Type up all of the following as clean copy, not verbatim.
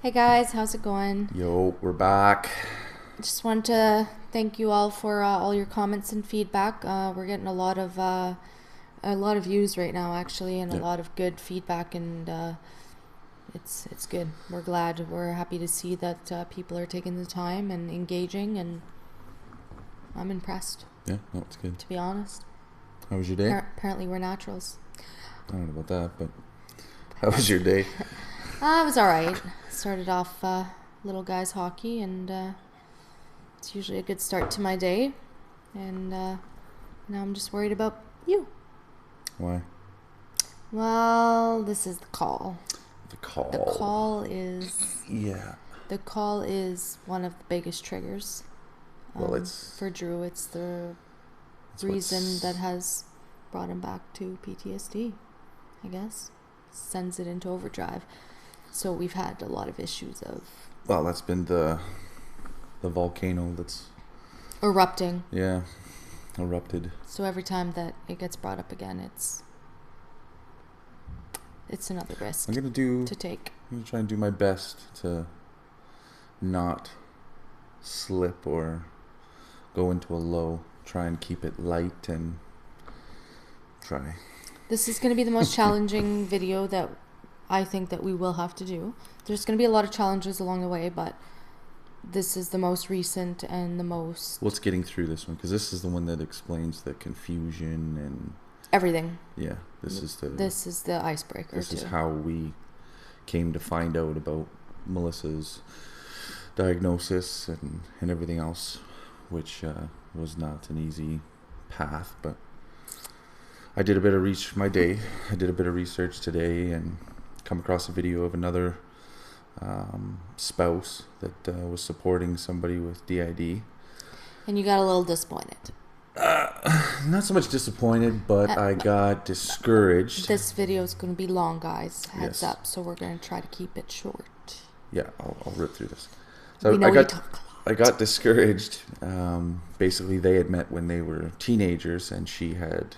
Hey guys, how's it going? Yo, we're back. Just wanted to thank you all for all your comments and feedback. We're getting a lot of views right now, actually, and a Yep. lot of good feedback, and it's good. We're glad. We're happy to see that people are taking the time and engaging, and I'm impressed, Yeah, no, it's good. to be honest. How was your day? Apparently, we're naturals. I don't know about that, but how was your day? It was all right. Started off little guys hockey, and it's usually a good start to my day. And now I'm just worried about you. Why? Well, this is the call. The call. The call is Yeah. the call is one of the biggest triggers. Well, it's for Drew. It's the it's reason what's- that has brought him back to PTSD. I guess sends it into overdrive. So we've had a lot of issues of Well, that's been the volcano that's erupting. erupted. So every time that it gets brought up again, it's another risk I'm to gonna take. try and do my best to not slip or go into a low. Try and keep it light and try. This is going to be the most challenging video that I think that we will have to do. There's going to be a lot of challenges along the way, but this is the most recent and the most What's getting through this one? Because this is the one that explains the confusion and everything. yeah, this is the icebreaker. This is too. how we came to find out about Melissa's diagnosis and everything else, which was not an easy path. But I did a bit of I did a bit of research today and come across a video of another spouse that was supporting somebody with D.I.D. And you got a little disappointed. Not so much disappointed, but I got discouraged. This video is going to be long, guys. Heads Yes. up. So we're going to try to keep it short. Yeah, I'll rip through this. So We know you talk a lot. I got discouraged. Basically, they had met when they were teenagers, and she had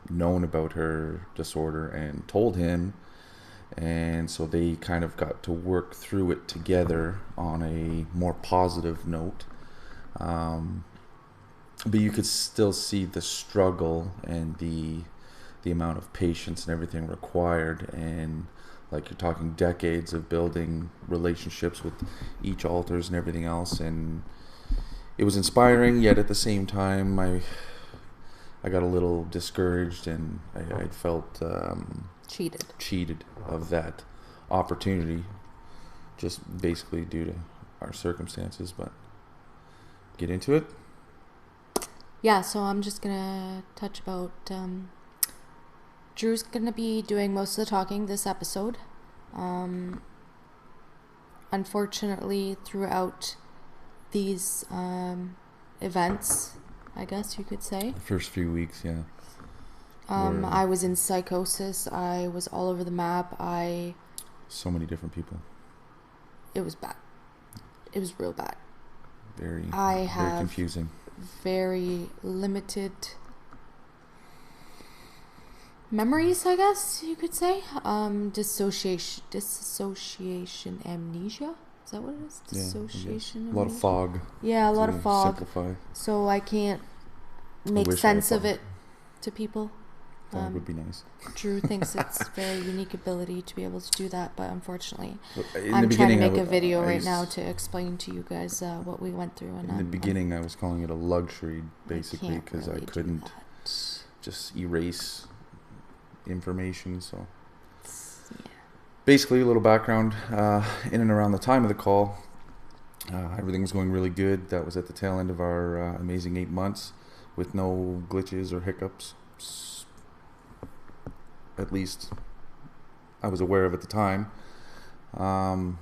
known about her disorder and told him. And so they kind of got to work through it together on a more positive note. But you could still see the struggle and the amount of patience and everything required, and like you're talking decades of building relationships with each altars and everything else, and it was inspiring, yet at the same time I got a little discouraged, and I felt cheated of that opportunity, just basically due to our circumstances. But get into it. Yeah, so I'm just going to touch about... Drew's going to be doing most of the talking this episode. Unfortunately, throughout these events, I guess you could say, The first few weeks, yeah. I was in psychosis. I was all over the map. So many different people. It was bad. It was real bad. Very confusing. Very limited memories, I guess you could say. Dissociation amnesia. Is that what it is? Dissociation. A lot of fog. Yeah, a lot of fog. Simplify. So I can't make wish I sense had of fog. it to people. Fog would be nice. Drew thinks it's a very unique ability to be able to do that, but unfortunately, In I'm the trying to beginning, make I a video right s- now to explain to you guys what we went through. And In the beginning, I was calling it a luxury, basically, because I really do couldn't that. just erase information. So Yeah. basically, a little background. In and around the time of the call, everything was going really good. That was at the tail end of our amazing 8 months with no glitches or hiccups. At least I was aware of at the time. I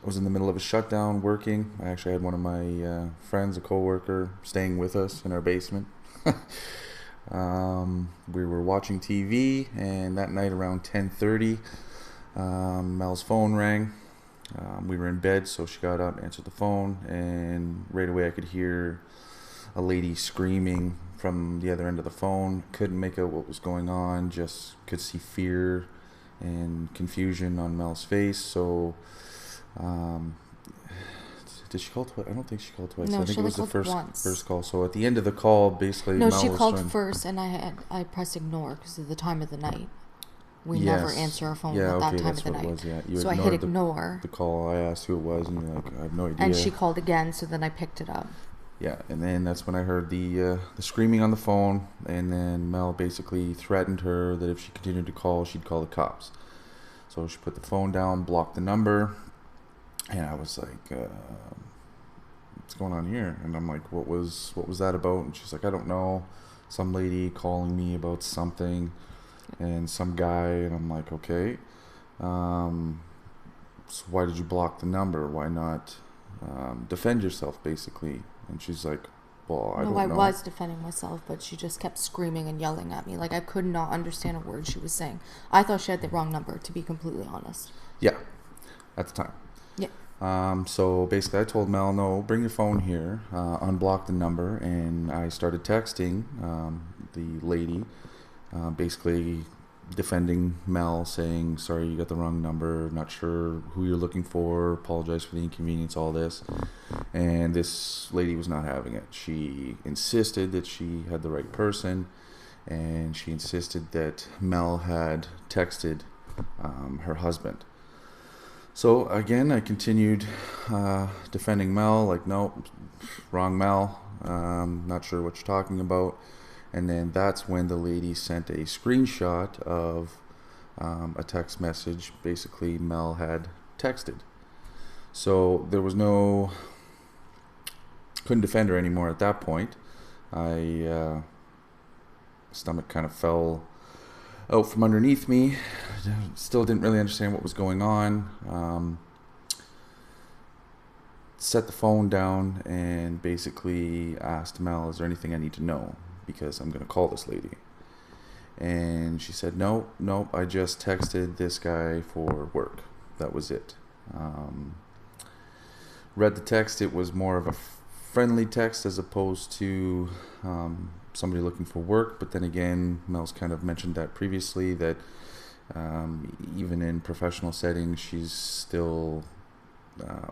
was in the middle of a shutdown working. I actually had one of my friends, a coworker, staying with us in our basement. We were watching TV, and that night around 10:30, Mel's phone rang. We were in bed, so she got up, answered the phone, and right away I could hear a lady screaming from the other end of the phone. Couldn't make out what was going on, just could see fear and confusion on Mel's face. So Um, did she call twice? I don't think she called twice. No, I she think it only was the called once. first call. So at the end of the call, basically, No, Mel she was called trying. first, and I pressed ignore because of the time of the night. We never Yes. answer our phone Yeah. at that Okay, time of that's the what it night. was. Yeah, you So I hit ignored ignore, the call. I asked who it was, and you're like, I have no and idea. she called again. So then I picked it up. Yeah, and then that's when I heard the screaming on the phone, and then Mel basically threatened her that if she continued to call, she'd call the cops. So she put the phone down, blocked the number, and I was like, "What's going on here?" And I'm like, what was that about?" And she's like, "I don't know. Some lady calling me about something, and some guy." And I'm like, "Okay. Um, so why did you block the number? Why not defend yourself, basically?" And she's like, "Well, I No, don't I know." was defending myself, but she just kept screaming and yelling at me. Like I could not understand a word she was saying. I thought she had the wrong number, to be completely honest. Yeah, at the time. Yeah. So basically, I told Mel, "No, bring your phone here, unblock the number," and I started texting the lady, basically defending Mel, saying, "Sorry, you got the wrong number. Not sure who you're looking for. Apologize for the inconvenience. All this." And this lady was not having it. She insisted that she had the right person, and she insisted that Mel had texted her husband. So again, I continued defending Mel, like, "No, wrong Mel. Not sure what you're talking about." And then that's when the lady sent a screenshot of a text message. Basically, Mel had texted. So there was couldn't defend her anymore at that point. Stomach kind of fell out from underneath me. Still didn't really understand what was going on. Set the phone down and basically asked Mel, "Is there anything I need to know? Because I'm going to call this lady." And she said, "No, nope, I just texted this guy for work. That was it." Read the text. It was more of a friendly text as opposed to somebody looking for work. But then again, Mel's kind of mentioned that previously, that even in professional settings, she's still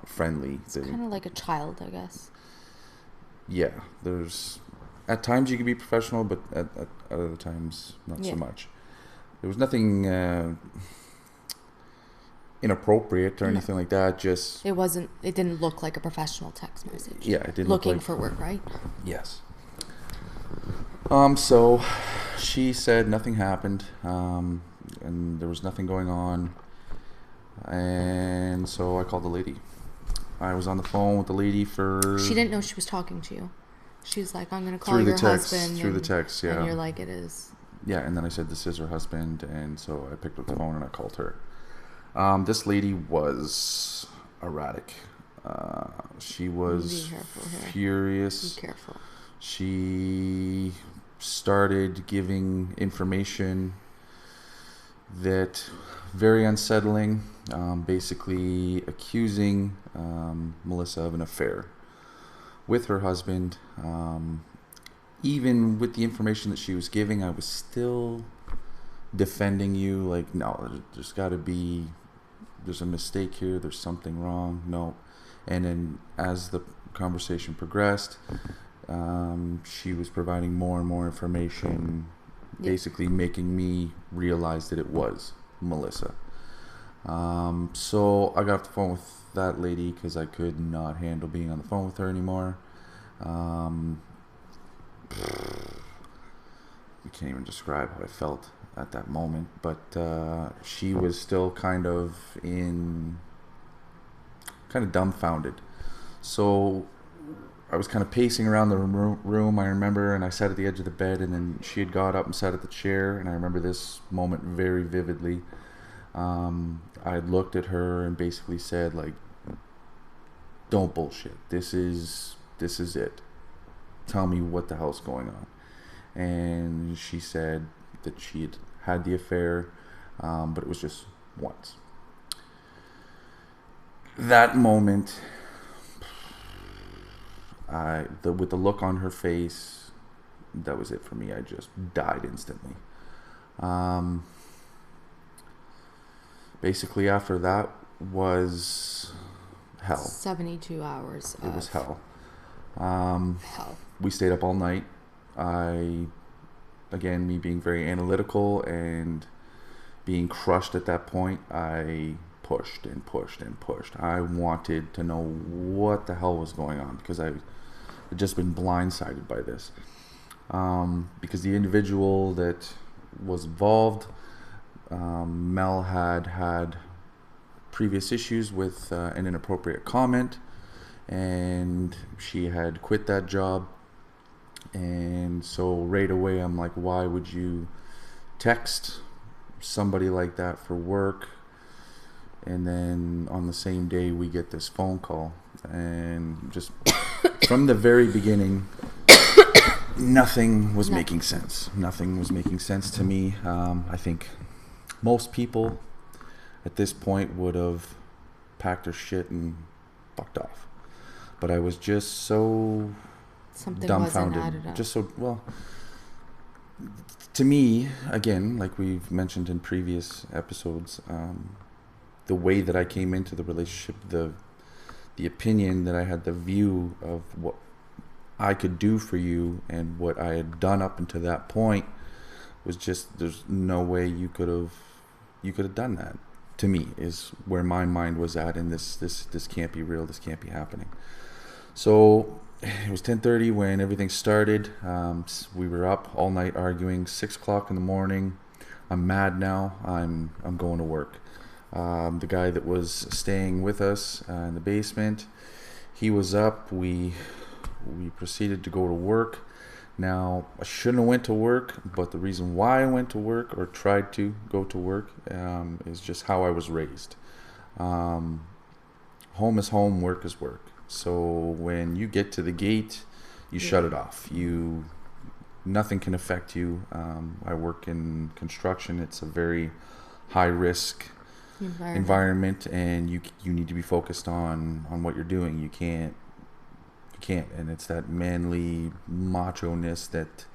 friendly. It's kind of like a child, I guess. Yeah, there's at times you can be professional, but at other times not so much. There was nothing inappropriate or anything like that. Just It wasn't. It didn't look like a professional text message. yeah, it didn't Looking look like, for work, right? yes. So she said nothing happened, and there was nothing going on, and so I called the lady. I was on the phone with the lady for... She didn't know she was talking to you. She was like, "I'm going to call through the your text, husband." through the text, yeah. And you're like, "It is." Yeah, and then I said, "This is her husband," and so I picked up the phone and I called her. This lady was erratic. She was Be careful here. furious. Be careful. She started giving information that very unsettling, basically accusing Melissa of an affair with her husband. Even with the information that she was giving, I was still defending you. Like, no, there's got to be, there's a mistake here. There's something wrong. No. And then as the conversation progressed, she was providing more and more information, basically making me realize that it was Melissa. So I got off the phone with that lady because I could not handle being on the phone with her anymore. We can't even describe how I felt at that moment, but she was still kind of dumbfounded. So I was kind of pacing around the room, I remember, and I sat at the edge of the bed, and then she had got up and sat at the chair, and I remember this moment very vividly. I had looked at her and basically said, like, "Don't bullshit. This is it. Tell me what the hell's going on." And she said that she had the affair, but it was just once. That moment, with the look on her face, that was it for me. I just died instantly. Basically, after that was hell. 72 hours It was of hell. hell. We stayed up all night. Again, me being very analytical and being crushed at that point, I pushed and pushed and pushed. I wanted to know what the hell was going on because I had just been blindsided by this. Because the individual that was involved, Mel had previous issues with an inappropriate comment, and she had quit that job. And so right away I'm like, why would you text somebody like that for work? And then on the same day we get this phone call, and just from the very beginning, nothing was making sense. Nothing was making sense to me. I think most people at this point would have packed their shit and fucked off. But I was just so Something dumbfounded. wasn't added up. Just so, well, to me, again, like we've mentioned in previous episodes, the way that I came into the relationship, the opinion that I had, the view of what I could do for you and what I had done up until that point was just, there's no way you could have done that. To me, is where my mind was at, and this can't be real. This can't be happening. So it was 10:30 when everything started. We were up all night arguing. 6 o'clock in the morning. I'm mad now. I'm going to work. The guy that was staying with us in the basement, he was up. We proceeded to go to work. Now, I shouldn't have went to work, but the reason why I went to work, or tried to go to work, is just how I was raised. Home is home, work is work. So when you get to the gate, you shut it off. Nothing can affect you. I work in construction. It's a very high risk environment, and you need to be focused on what you're doing. You can't, and it's that manly macho-ness that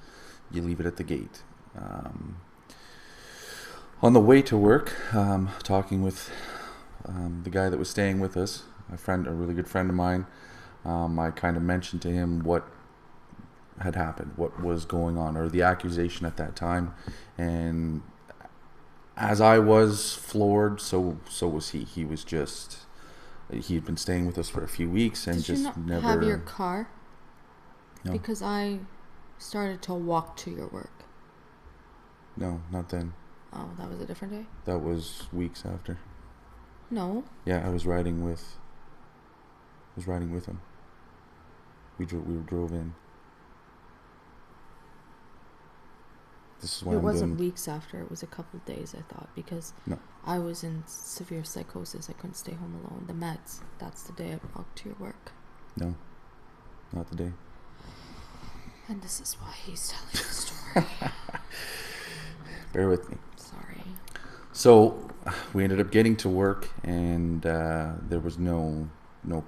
you leave it at the gate. On the way to work, talking with the guy that was staying with us, a really good friend of mine, I kind of mentioned to him what had happened, what was going on, or the accusation at that time. And as I was floored, so was he. He was just, he had been staying with us for a few weeks and Did just you not never have your car? No. Because I started to walk to your work. No, not then. Oh, that was a different day? That was weeks after. No. Yeah, I was riding with him. We drove in. This is when It I'm wasn't doing. weeks after. It was a couple days, I thought, because No. I was in severe psychosis. I couldn't stay home alone. The meds. That's the day I walked to your work. No, not the day. And this is why he's telling the story. Bear with me. Sorry. So we ended up getting to work, and there was no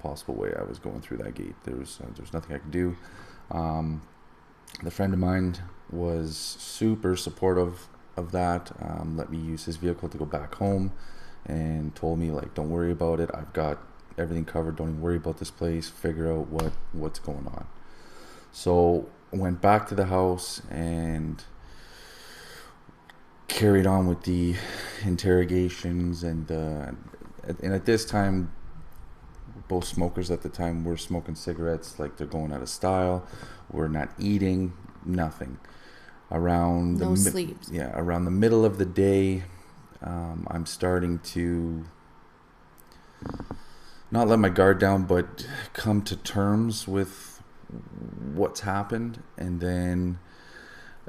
possible way I was going through that gate. There was nothing I could do. The friend of mine was super supportive of that. Let me use his vehicle to go back home, and told me, like, don't worry about it. I've got everything covered. Don't even worry about this place. Figure out what's going on. So I went back to the house and carried on with the interrogations, and at this time, both smokers at the time were smoking cigarettes like they're going out of style. We're not eating, nothing. Around No sleep. Around the middle of the day, I'm starting to not let my guard down, but come to terms with what's happened, and then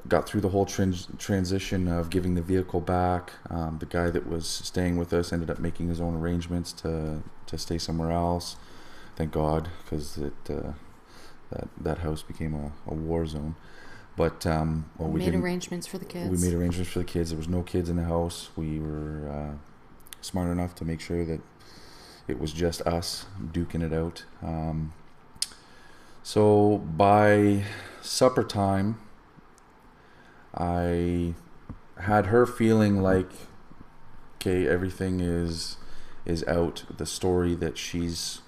got through the whole transition of giving the vehicle back. The guy that was staying with us ended up making his own arrangements to stay somewhere else. Thank God, because that house became a war zone. But we made arrangements for the kids. We made arrangements for the kids. There was no kids in the house. We were smart enough to make sure that it was just us duking it out. So by supper time, I had her feeling like, okay, everything is out. The story that she's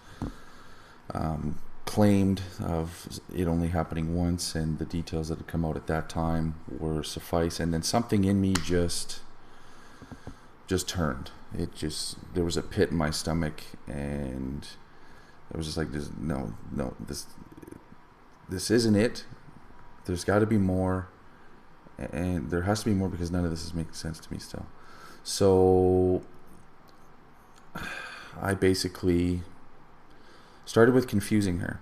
claimed of it only happening once, and the details that had come out at that time were suffice. And then something in me just turned. There was a pit in my stomach, and I was just like, no, this isn't it. There's got to be more, and there has to be more, because none of this is making sense to me still. So I basically started with confusing her.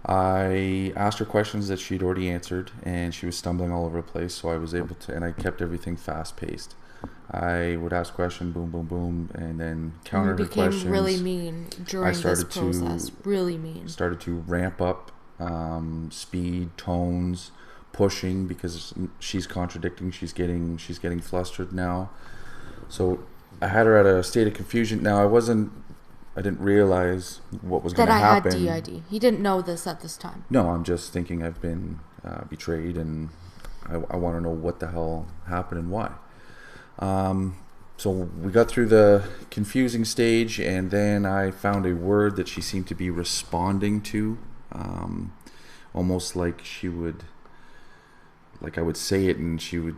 I asked her questions that she'd already answered, and she was stumbling all over the place, so I was able to, and I kept everything fast-paced. I would ask question, boom, boom, boom, and then counter her questions. You became really mean during this process. Really mean. Started to ramp up speed, tones, pushing, because she's contradicting. She's getting flustered now. So I had her at a state of confusion. Now I didn't realize what was going to happen. That I had D.I.D. He didn't know this at this time. No, I'm just thinking I've been betrayed, and I want to know what the hell happened and why. So we got through the confusing stage, and then I found a word that she seemed to be responding to, almost like I would say it, and she would,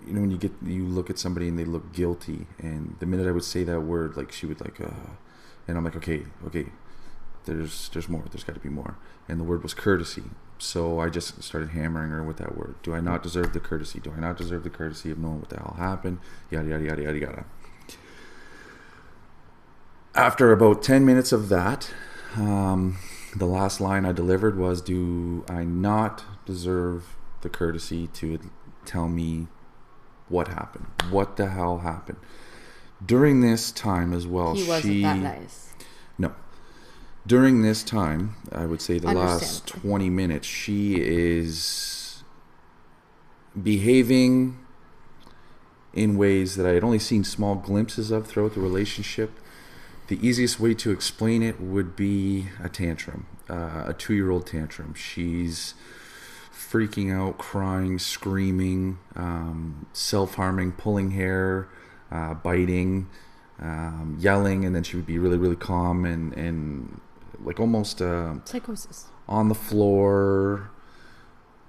when you look at somebody and they look guilty, and the minute I would say that word, like she would and I'm like, okay, there's more, there's got to be more, and the word was courtesy. So I just started hammering her with that word. Do I not deserve the courtesy? Do I not deserve the courtesy of knowing what the hell happened? Yada, yada, yada, yada, yada. After about 10 minutes of that, the last line I delivered was, do I not deserve the courtesy to tell me what happened? What the hell happened? During this time as well, he wasn't that nice. No. During this time, I would say the last 20 minutes, she is behaving in ways that I had only seen small glimpses of throughout the relationship. The easiest way to explain it would be a tantrum, a 2-year-old tantrum. She's freaking out, crying, screaming, self-harming, pulling hair, biting, yelling, and then she would be really, really calm and like almost psychosis on the floor.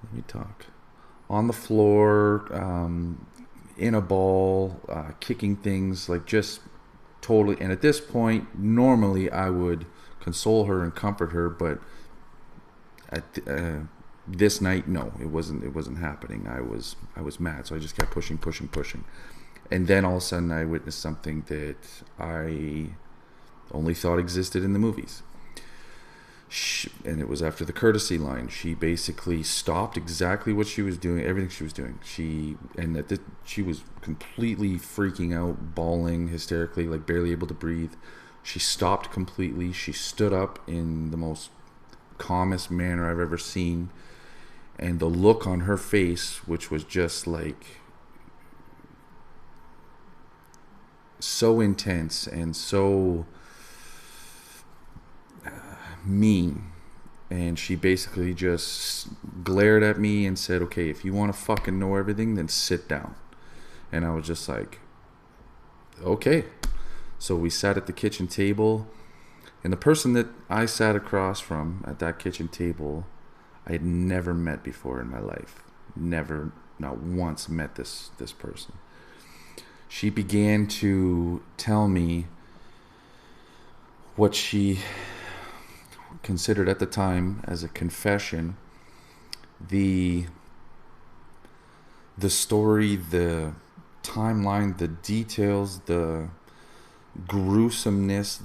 Let me talk. On the floor, in a ball, kicking things, like just totally. And at this point, normally I would console her and comfort her, but at this night, no, it wasn't happening. I was mad, so I just kept pushing, and then all of a sudden I witnessed something that I only thought existed in the movies. And it was after the courtesy line. She basically stopped exactly what she was doing, everything she was doing. She was completely freaking out, bawling hysterically, like barely able to breathe. She stopped completely. She stood up in the most calmest manner I've ever seen. And the look on her face, which was just like so intense and so mean, and she basically just glared at me and said, okay, if you want to fucking know everything, then sit down. And I was just like, okay. So we sat at the kitchen table, and the person that I sat across from at that kitchen table, I had never met before in my life. Never, not once met this person. She began to tell me what she considered at the time as a confession, the story, the timeline, the details, the gruesomeness,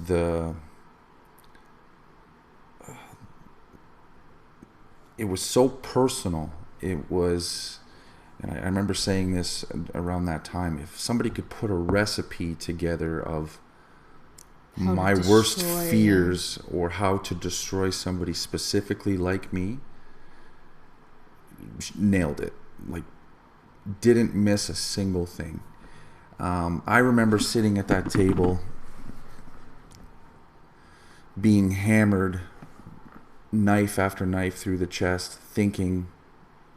it was so personal. It was, and I remember saying this around that time, if somebody could put a recipe together of my worst fears or how to destroy somebody specifically like me, nailed it. Like, didn't miss a single thing. I remember sitting at that table being hammered knife after knife through the chest, thinking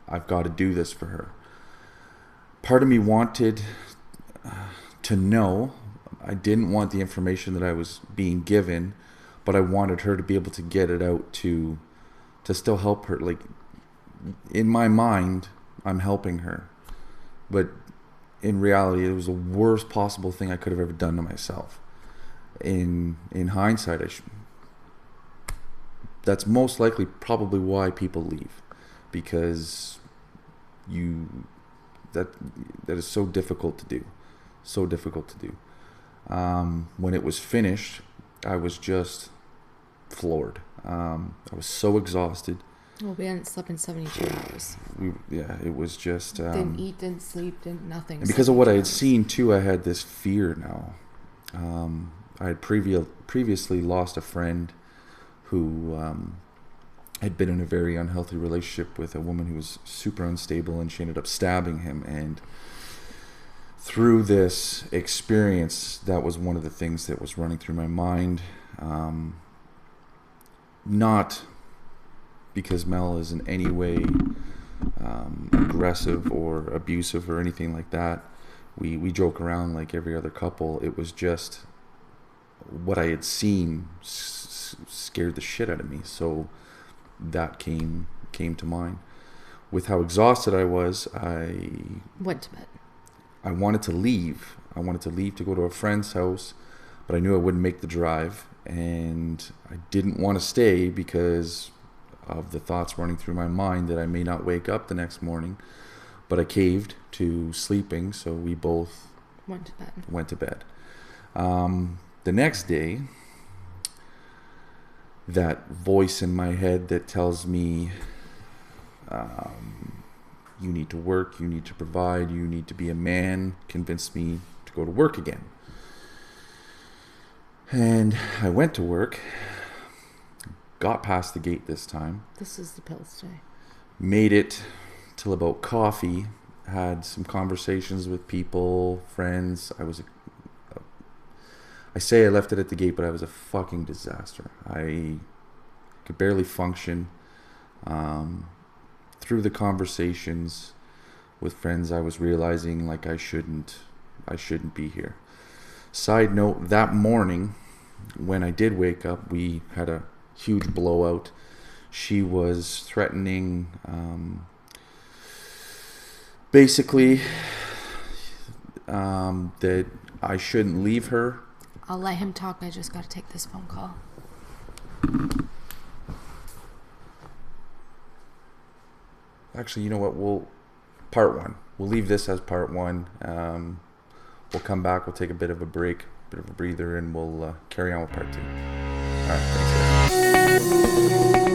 I've got to do this for her. Part of me wanted to know. I didn't want the information that I was being given, but I wanted her to be able to get it out to still help her. Like, in my mind, I'm helping her, but in reality, it was the worst possible thing I could have ever done to myself. In hindsight, that's most likely probably why people leave, because that is so difficult to do, when it was finished, I was just floored. I was so exhausted. Well, we hadn't slept in 72 hours. It was just Didn't eat, didn't sleep, didn't nothing. And because of what I had seen too, I had this fear now. I had previously lost a friend who had been in a very unhealthy relationship with a woman who was super unstable, and she ended up stabbing him. And through this experience, that was one of the things that was running through my mind. Not because Mel is in any way aggressive or abusive or anything like that. We joke around like every other couple. It was just what I had seen scared the shit out of me. So that came to mind. With how exhausted I was, I went to bed. I wanted to leave. I wanted to leave to go to a friend's house, but I knew I wouldn't make the drive, and I didn't want to stay because of the thoughts running through my mind that I may not wake up the next morning. But I caved to sleeping, so we both went to bed. The next day, that voice in my head that tells me, you need to work, you need to provide, you need to be a man, convinced me to go to work again. And I went to work, got past the gate this time. This is the pills day. Made it till about coffee, had some conversations with people, friends. I say I left it at the gate, but I was a fucking disaster. I could barely function. Through the conversations with friends, I was realizing like I shouldn't be here. Side note, that morning when I did wake up, we had a huge blowout. She was threatening, basically, that I shouldn't leave her. I'll let him talk. I just got to take this phone call. Actually, you know what? Part one. We'll leave this as part one. We'll come back. We'll take a bit of a break, bit of a breather, and we'll carry on with part two. All right. Thanks, guys.